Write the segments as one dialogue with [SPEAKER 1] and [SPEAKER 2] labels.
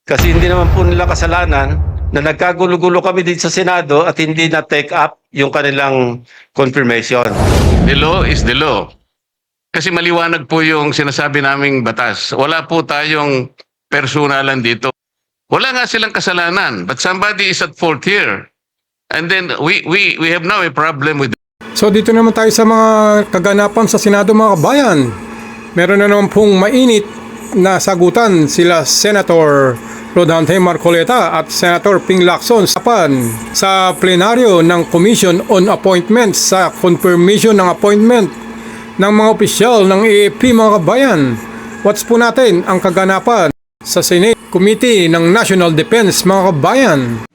[SPEAKER 1] Kasi hindi naman po nila kasalanan na nagkagulo-gulo kami dito sa Senado at hindi na take up yung kanilang confirmation.
[SPEAKER 2] The law is the law. Kasi maliwanag po yung sinasabi naming batas. Wala po tayong personalan dito. Wala nga silang kasalanan, but somebody is at fault here. And then we have now a problem with.
[SPEAKER 3] So dito naman tayo sa mga kaganapan sa Senado mga kabayan. Meron na naman pong mainit na sagutan sila Senator Rodante Marcoleta at Senator Ping Lacson sa plenaryo ng Commission on Appointments sa confirmation ng appointment ng mga opisyal ng AFP mga kabayan. What's po natin ang kaganapan sa Senate Committee ng National Defense mga kabayan?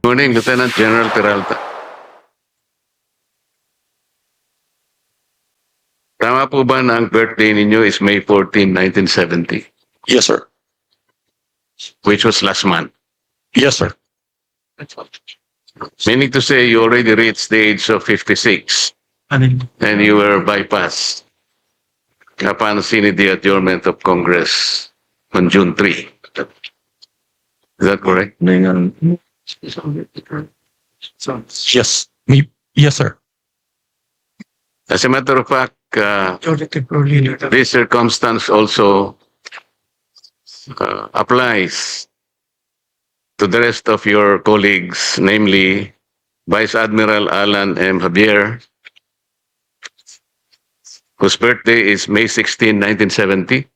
[SPEAKER 2] Morning, Lieutenant General Peralta. Tama po ba na ang birthday ninyo is May 14, 1970?
[SPEAKER 4] Yes, sir.
[SPEAKER 2] Which was last month.
[SPEAKER 4] Yes, sir.
[SPEAKER 2] Meaning to say you already reached the age of 56 and you were bypassed upon seeing the adjournment of Congress on June 3. Is that correct?
[SPEAKER 4] Yes. Yes, sir.
[SPEAKER 2] As a matter of fact, this circumstance also applies to the rest of your colleagues, namely Vice Admiral Alan M. Javier, whose birthday is May 16, 1970.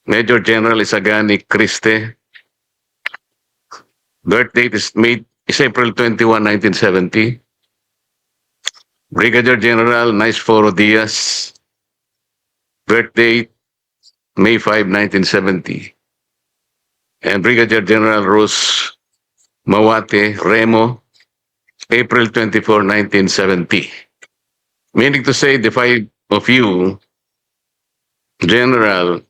[SPEAKER 2] Major General Isagani Criste, birth date is April 21, 1970. Brigadier General Naisforo Diaz, birth date May 5, 1970. And Brigadier General Rose Mawate Remo, April 24, 1970. Meaning to say, the five of you, General,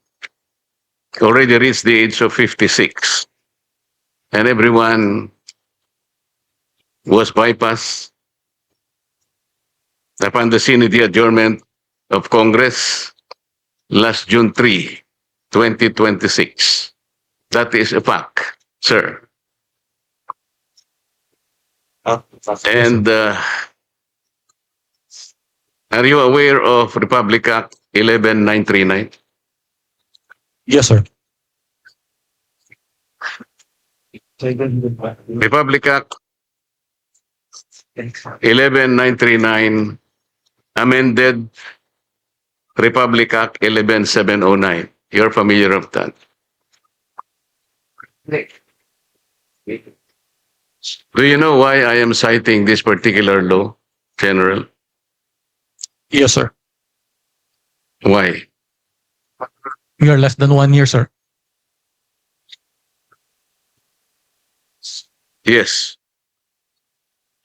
[SPEAKER 2] already reached the age of 56. And everyone was bypassed upon the Senate adjournment of Congress last June 3, 2026. That is a fact, sir. And are you aware of Republic Act 11939?
[SPEAKER 4] Yes, sir.
[SPEAKER 2] Republic Act 11939 amended Republic Act 11709. You're familiar with that. Do you know why I am citing this particular law, General?
[SPEAKER 4] Yes, sir.
[SPEAKER 2] Why?
[SPEAKER 4] We are less than 1 year, sir.
[SPEAKER 2] Yes,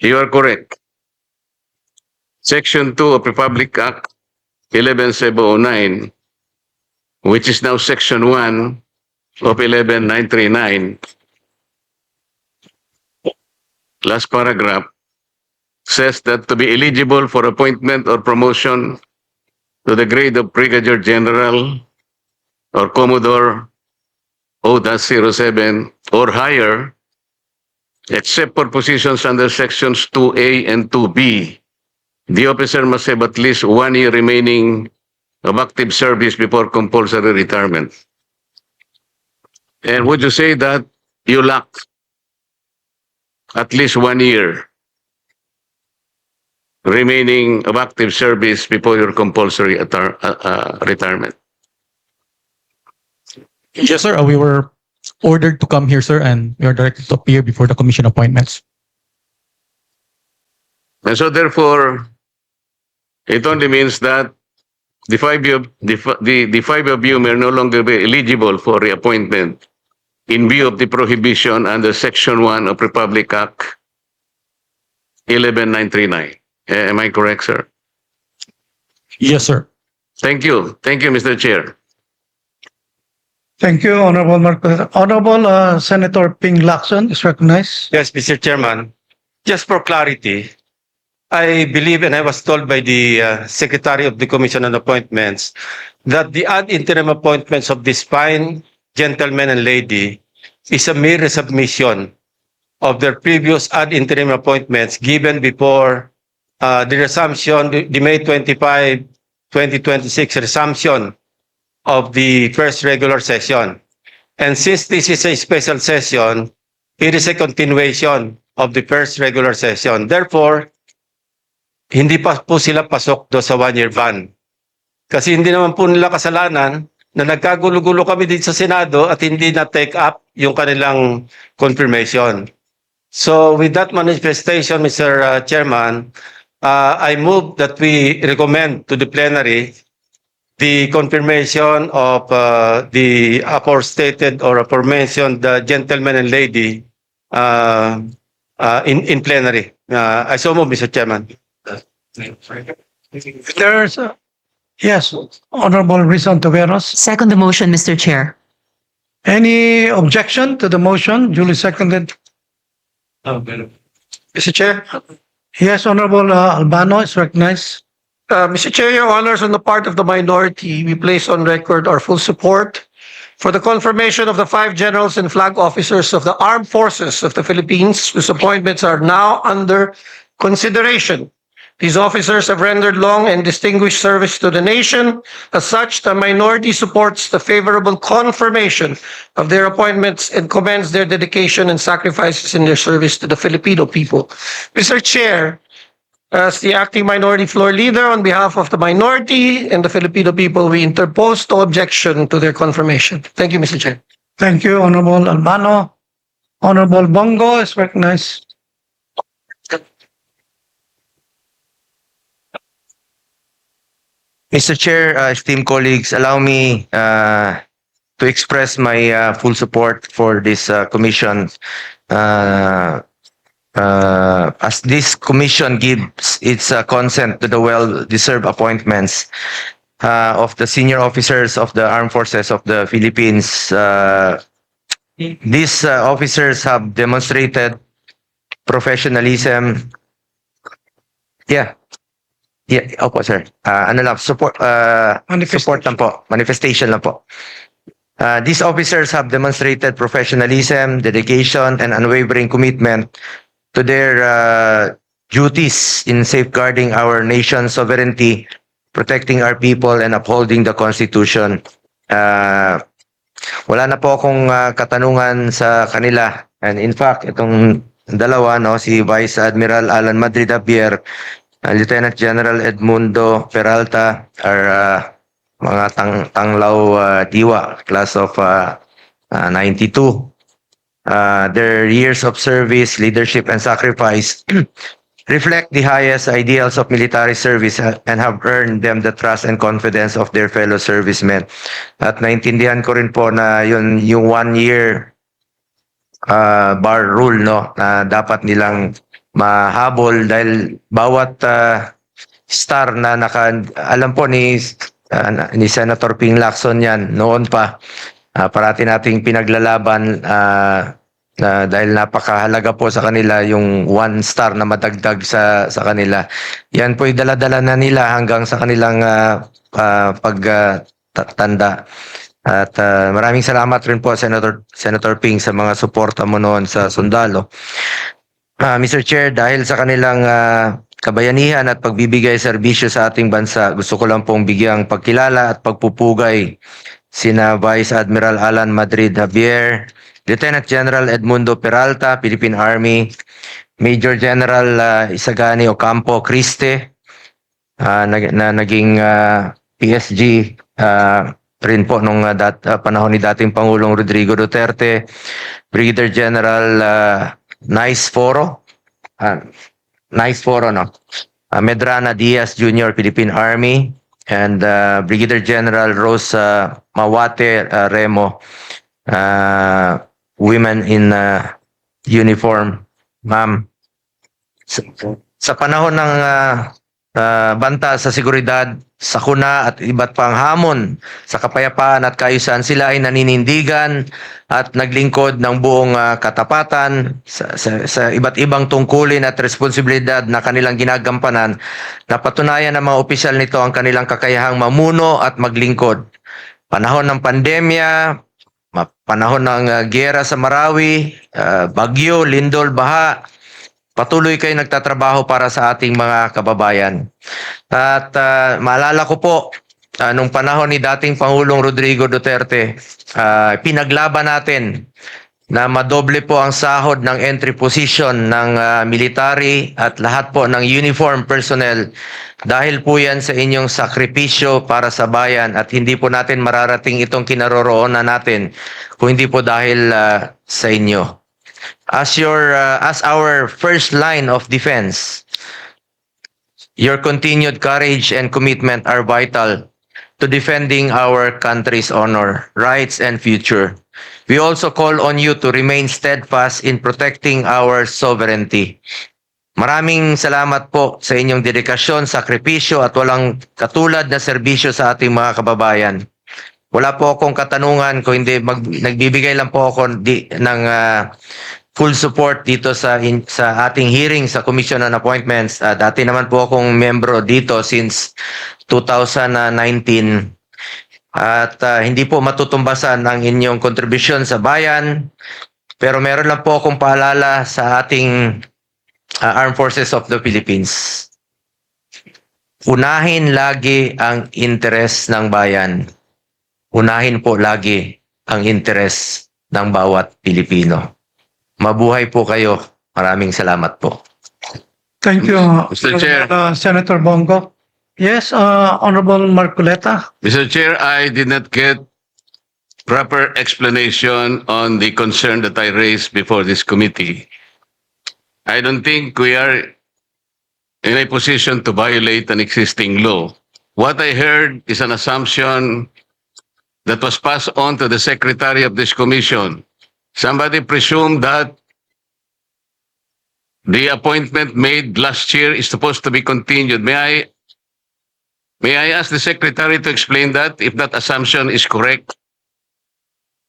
[SPEAKER 2] you are correct. Section 2 of Republic Act 11709, which is now Section 1 of 11939, last paragraph, says that to be eligible for appointment or promotion to the grade of Brigadier General or Commodore O-07 or higher, except for positions under sections 2A and 2B, the officer must have at least 1 year remaining of active service before compulsory retirement. And would you say that you lack at least 1 year remaining of active service before your compulsory retirement?
[SPEAKER 4] Yes, sir. We were ordered to come here, sir, and we are directed to appear before the commission appointments.
[SPEAKER 2] And so therefore, it only means that the five of you may no longer be eligible for reappointment in view of the prohibition under Section 1 of Republic Act 11939. Am I correct, sir?
[SPEAKER 4] Yes, sir.
[SPEAKER 2] Thank you. Thank you, Mr. Chair.
[SPEAKER 5] Thank you, Honorable Marcoleta. Honorable Senator Ping Lacson is recognized.
[SPEAKER 1] Yes, Mr. Chairman. Just for clarity, I believe and I was told by the Secretary of the Commission on Appointments that the ad interim appointments of this fine gentlemen and lady is a mere resubmission of their previous ad interim appointments given before the resumption, the May 25, 2026 resumption of the first regular session. And since this is a special session, it is a continuation of the first regular session. Therefore, hindi pa po sila pasok do sa one-year ban. Kasi hindi naman po nila kasalanan na nagkagulo-gulo kami dito sa Senado at hindi na take up yung kanilang confirmation. So with that manifestation, Mr. Chairman, I move that we recommend to the plenary the confirmation of the aforestated or aforementioned gentleman and lady in plenary. I so move, Mr. Chairman.
[SPEAKER 5] There's, yes, Honorable Rizon Taveros.
[SPEAKER 6] Second the motion, Mr. Chair.
[SPEAKER 5] Any objection to the motion duly seconded?
[SPEAKER 7] Mr. Chair,
[SPEAKER 5] Yes, Honorable Albano is recognized.
[SPEAKER 7] Mr. Chair, Your Honors, on the part of the minority, we place on record our full support for the confirmation of the 5 generals and flag officers of the Armed Forces of the Philippines, whose appointments are now under consideration. These officers have rendered long and distinguished service to the nation. As such, the minority supports the favorable confirmation of their appointments and commends their dedication and sacrifices in their service to the Filipino people. Mr. Chair, as the acting minority floor leader, on behalf of the minority and the Filipino people, we interpose no objection to their confirmation. Thank you, Mr. Chair.
[SPEAKER 5] Thank you, Honorable Albano. Honorable Bongo is recognized.
[SPEAKER 8] Mr. Chair, esteemed colleagues, allow me to express my full support for this commission. As this commission gives its consent to the well-deserved appointments of the senior officers of the Armed Forces of the Philippines. These officers have demonstrated professionalism. Opo, sir. Ano lang, support lang po. Manifestation lang po. These officers have demonstrated professionalism, dedication, and unwavering commitment to their duties in safeguarding our nation's sovereignty, protecting our people, and upholding the Constitution. Wala na po akong katanungan sa kanila. And in fact, itong dalawa, no, si Vice Admiral Alan Madrid Javier, Lieutenant General Edmundo Peralta are mga tanglaw diwa, class of 92. Their years of service, leadership, and sacrifice reflect the highest ideals of military service and have earned them the trust and confidence of their fellow servicemen. At naintindihan ko rin po na yung 1 year bar rule, no, na dapat nilang mahabol dahil bawat star na alam po ni Senator Ping Lacson yan noon pa, parati nating pinaglalaban dahil napakahalaga po sa kanila yung 1 star na madagdag sa kanila. Yan po yung dala-dala na nila hanggang sa kanilang pagtanda. At maraming salamat rin po Senator Ping sa mga suporta mo noon sa sundalo. Mr. Chair, dahil sa kanilang kabayanihan at pagbibigay serbisyo sa ating bansa, gusto ko lang pong bigyang pagkilala at pagpupugay sina Vice Admiral Alan Madrid Javier, Lieutenant General Edmundo Peralta, Philippine Army, Major General Isagani Ocampo Criste, na naging PSG rin po nung panahon ni dating Pangulong Rodrigo Duterte, Brigadier General Nice Foro, no? Medrana Diaz Jr., Philippine Army, and Brigadier General Rosa Mawate Remo, women in uniform. Ma'am, sa panahon ng banta sa seguridad, sakuna at iba't pang hamon sa kapayapaan at kaayusan, sila ay naninindigan at naglingkod ng buong katapatan sa iba't ibang tungkulin at responsibilidad na kanilang ginagampanan. Napatunayan ng mga opisyal nito ang kanilang kakayahang mamuno at maglingkod. Panahon ng pandemya, panahon ng giyera sa Marawi, bagyo, lindol, baha, patuloy kayo nagtatrabaho para sa ating mga kababayan. At maalala ko po, nung panahon ni dating Pangulong Rodrigo Duterte, pinaglaban natin na madoble po ang sahod ng entry position ng military at lahat po ng uniform personnel dahil po yan sa inyong sakripisyo para sa bayan at hindi po natin mararating itong kinaroroonan natin kung hindi po dahil sa inyo. As our first line of defense, your continued courage and commitment are vital to defending our country's honor, rights, and future. We also call on you to remain steadfast in protecting our sovereignty. Maraming salamat po sa inyong dedikasyon, sakripisyo at walang katulad na serbisyo sa ating mga kababayan. Wala po akong katanungan kung hindi nagbibigay lang po ako ng full support dito sa ating hearing sa Commission on Appointments. Dati naman po akong membro dito since 2019. At hindi po matutumbasan ang inyong kontribusyon sa bayan. Pero meron lang po akong paalala sa ating Armed Forces of the Philippines. Unahin lagi ang interes ng bayan. Unahin po lagi ang interes ng bawat Pilipino. Mabuhay po kayo. Maraming salamat po.
[SPEAKER 5] Thank you,
[SPEAKER 2] Mr. Chair.
[SPEAKER 5] Senator Bongo. Yes, Honorable Marcoleta.
[SPEAKER 2] Mr. Chair, I did not get proper explanation on the concern that I raised before this committee. I don't think we are in a position to violate an existing law. What I heard is an assumption that was passed on to the secretary of this commission. Somebody presumed that the appointment made last year is supposed to be continued. May I ask the secretary to explain that if that assumption is correct?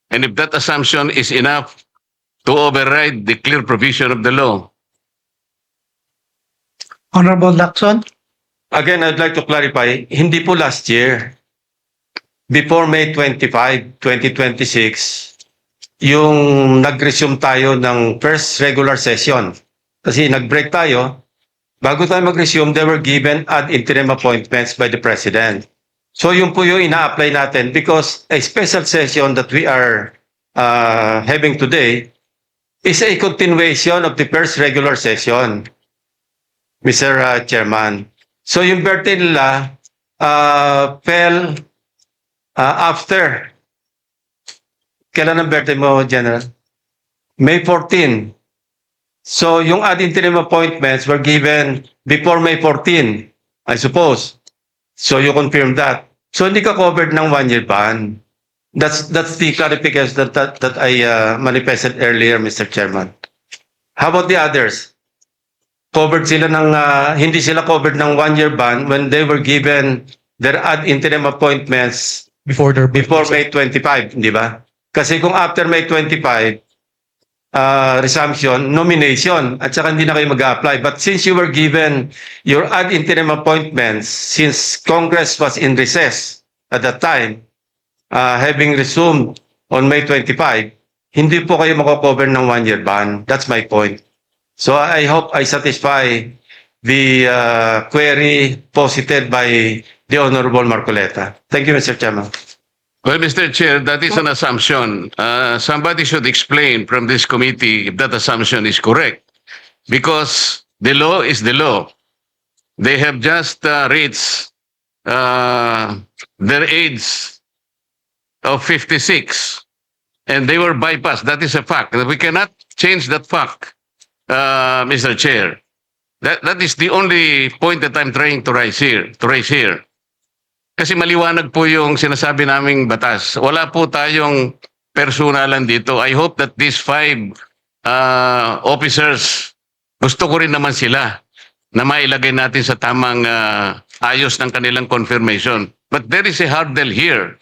[SPEAKER 2] And if that assumption is enough to override the clear provision of the law?
[SPEAKER 5] Honorable Lacson.
[SPEAKER 1] Again, I'd like to clarify, hindi po last year. Before May 25, 2026, yung nag-resume tayo ng first regular session. Kasi nag-break tayo. Bago tayo mag-resume, they were given ad interim appointments by the President. So yun po yung ina-apply natin because a special session that we are having today is a continuation of the first regular session, Mr. Chairman. So yung birthday nila fell after. Kailan ang birthday mo, General? May 14. So yung ad interim appointments were given before May 14, I suppose. So you confirm that. So hindi ka covered ng 1-year ban. That's the clarification that I manifested earlier, Mr. Chairman. How about the others? Covered sila ng hindi sila covered ng 1-year ban when they were given their ad interim appointments
[SPEAKER 4] before
[SPEAKER 1] May 25, di ba? Kasi kung after May 25, resumption, nomination, at saka hindi na kayo mag-apply. But since you were given your ad interim appointments, since Congress was in recess at that time, having resumed on May 25, hindi po kayo mako-cover ng 1-year ban. That's my point. So I hope I satisfy the query posited by the Honorable Marcoleta. Thank you, Mr. Chairman.
[SPEAKER 2] Well, Mr. Chair, that is an assumption. Somebody should explain from this committee if that assumption is correct. Because the law is the law. They have just reached their age of 56. And they were bypassed. That is a fact. We cannot change that fact, Mr. Chair. That is the only point that I'm trying to raise here. Kasi maliwanag po yung sinasabi naming batas. Wala po tayong personalan dito. I hope that these 5 officers, gusto ko rin naman sila na mailagay natin sa tamang ayos ng kanilang confirmation. But there is a hurdle here.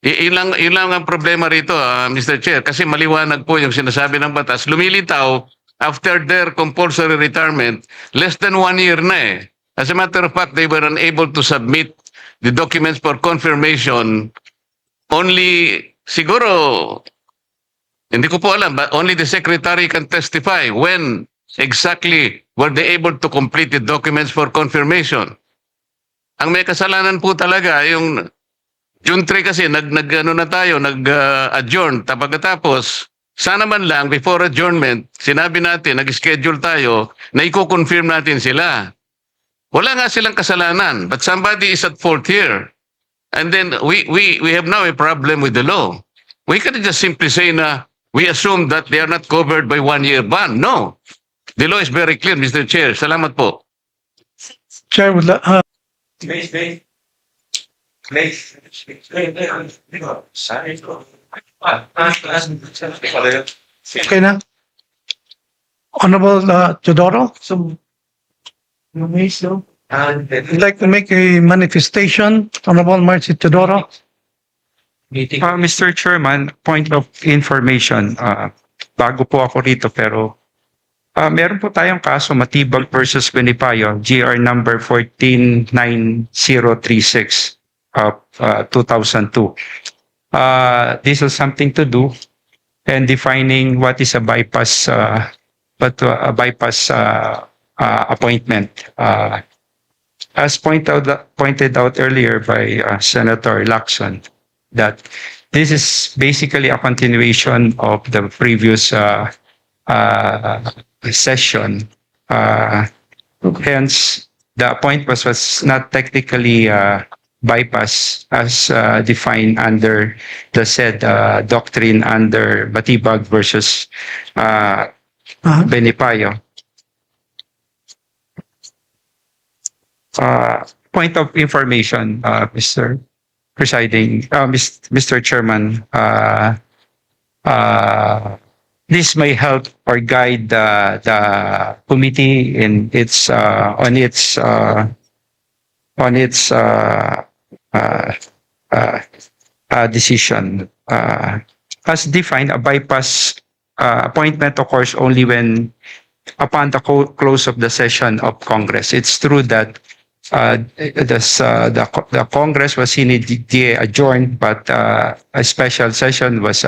[SPEAKER 2] Ilang ang problema rito, Mr. Chair, kasi maliwanag po yung sinasabi ng batas. Lumilitaw, after their compulsory retirement, less than 1 year na eh. As a matter of fact, they were unable to submit the documents for confirmation only siguro, hindi ko po alam, but only the secretary can testify when exactly were they able to complete the documents for confirmation. Ang may kasalanan po talaga yung June 3 kasi nag-adjourn pagkatapos sana man lang before adjournment sinabi natin nag-schedule tayo na i-confirm natin sila. Wala nga silang kasalanan but somebody is at fault here. And then we have now a problem with the law. We can just simply say na we assume that they are not covered by 1-year ban. No. The law is very clear, Mr. Chair. Salamat po.
[SPEAKER 5] Chair would, okay na? Honorable Teodoro? I'd like to make a manifestation. Honorable Marcy Teodoro?
[SPEAKER 9] Mr. Chairman, point of information. Bago po ako rito pero meron po tayong kaso Matibag versus Benipayo, GR number 149036 of 2002. This has something to do and defining what is a bypass appointment. As pointed out earlier by Senator Lacson, that this is basically a continuation of the previous session. Hence, the appointment was not technically bypass as defined under the said doctrine under Matibag versus Benipayo. Point of information, Mr. Presiding, Mr. Chairman, this may help or guide the committee in its decision. As defined, a bypass appointment occurs only when upon the close of the session of Congress. It's true that the Congress was immediately adjourned, but a special session was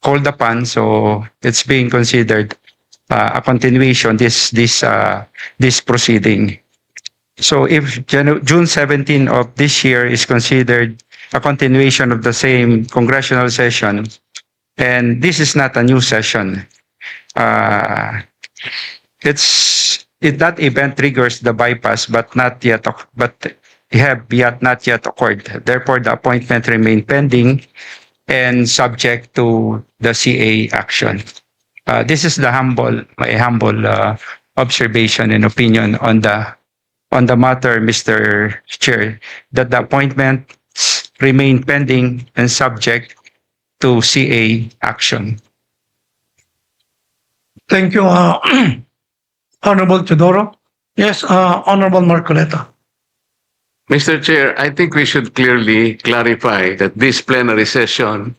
[SPEAKER 9] called upon, so it's being considered a continuation this proceeding. So if June 17 of this year is considered a continuation of the same congressional session, and this is not a new session, that event triggers the bypass, but not yet occurred. Therefore, the appointment remain pending and subject to the CA action. This is my humble observation and opinion on the matter, Mr. Chair, that the appointments remain pending and subject to CA action.
[SPEAKER 5] Thank you, Honorable Teodoro. Yes, Honorable Marcoleta.
[SPEAKER 2] Mr. Chair, I think we should clearly clarify that this plenary session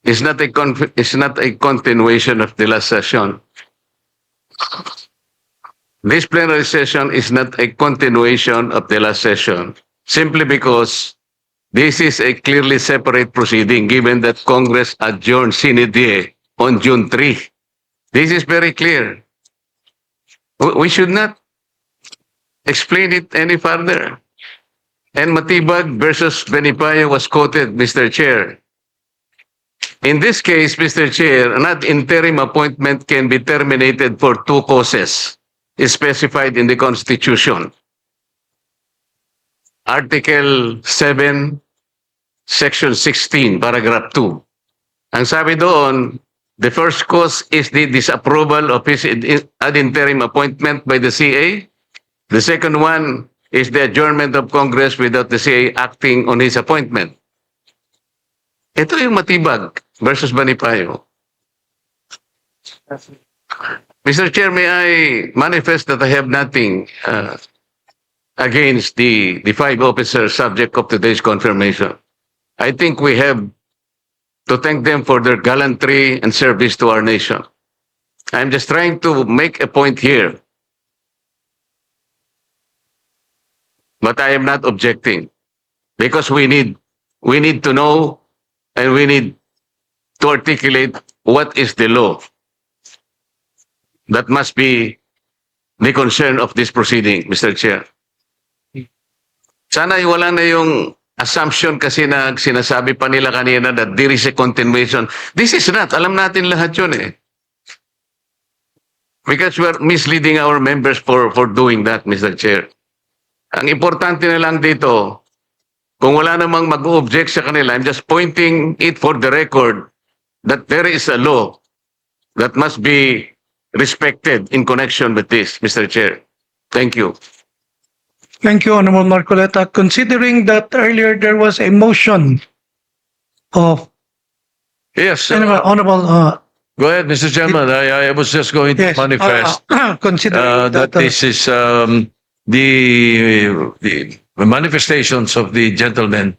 [SPEAKER 2] is not a continuation of the last session. This plenary session is not a continuation of the last session, simply because this is a clearly separate proceeding, given that Congress adjourned sine die on June 3. This is very clear. We should not explain it any further. And Matibag versus Benipayo was quoted, Mr. Chair. In this case, Mr. Chair, an ad interim appointment can be terminated for 2 causes specified in the Constitution. Article 7, Section 16, Paragraph 2. Ang sabi doon, the first cause is the disapproval of his ad interim appointment by the CA. The second one is the adjournment of Congress without the CA acting on his appointment. Ito yung Matibag versus Benipayo. Mr. Chair, may I manifest that I have nothing against the 5 officers subject of today's confirmation. I think we have to thank them for their gallantry and service to our nation. I'm just trying to make a point here. But I am not objecting because we need to know and we need to articulate what is the law that must be the concern of this proceeding, Mr. Chair. Sana ay wala na yung assumption kasi na sinasabi pa nila kanina that there is a continuation. This is not. Alam natin lahat yun eh. Because we are misleading our members for doing that, Mr. Chair. Ang importante na lang dito, kung wala namang mag-object sa kanila, I'm just pointing it for the record that there is a law that must be respected in connection with this, Mr. Chair. Thank you.
[SPEAKER 5] Thank you, Honorable Marcoleta. Considering that earlier there was a motion of
[SPEAKER 10] Yes,
[SPEAKER 5] Honorable,
[SPEAKER 10] go ahead, Mr. Chairman. I was just going to
[SPEAKER 5] yes,
[SPEAKER 10] manifest
[SPEAKER 5] considering
[SPEAKER 10] that this is the manifestations of the gentleman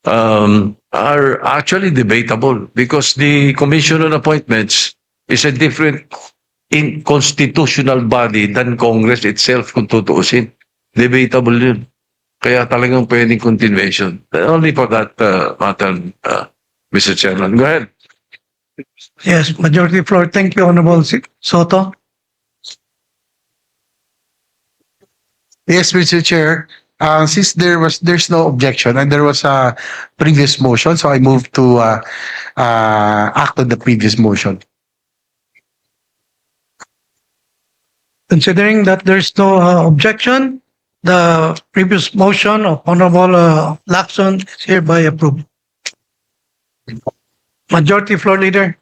[SPEAKER 10] are actually debatable because the Commission on Appointments is a different constitutional body than Congress itself kung tutuusin. Debatable yun. Kaya talagang pwedeng continuation. Only for that matter, Mr. Chairman. Go ahead.
[SPEAKER 5] yes, majority floor. Thank you, Honorable Soto.
[SPEAKER 11] Yes, Mr. Chair. Since there's no objection and there was a previous motion, so I move to act on the previous motion.
[SPEAKER 5] Considering that there's no objection, the previous motion of Honorable Lacson is hereby approved. Majority Floor Leader.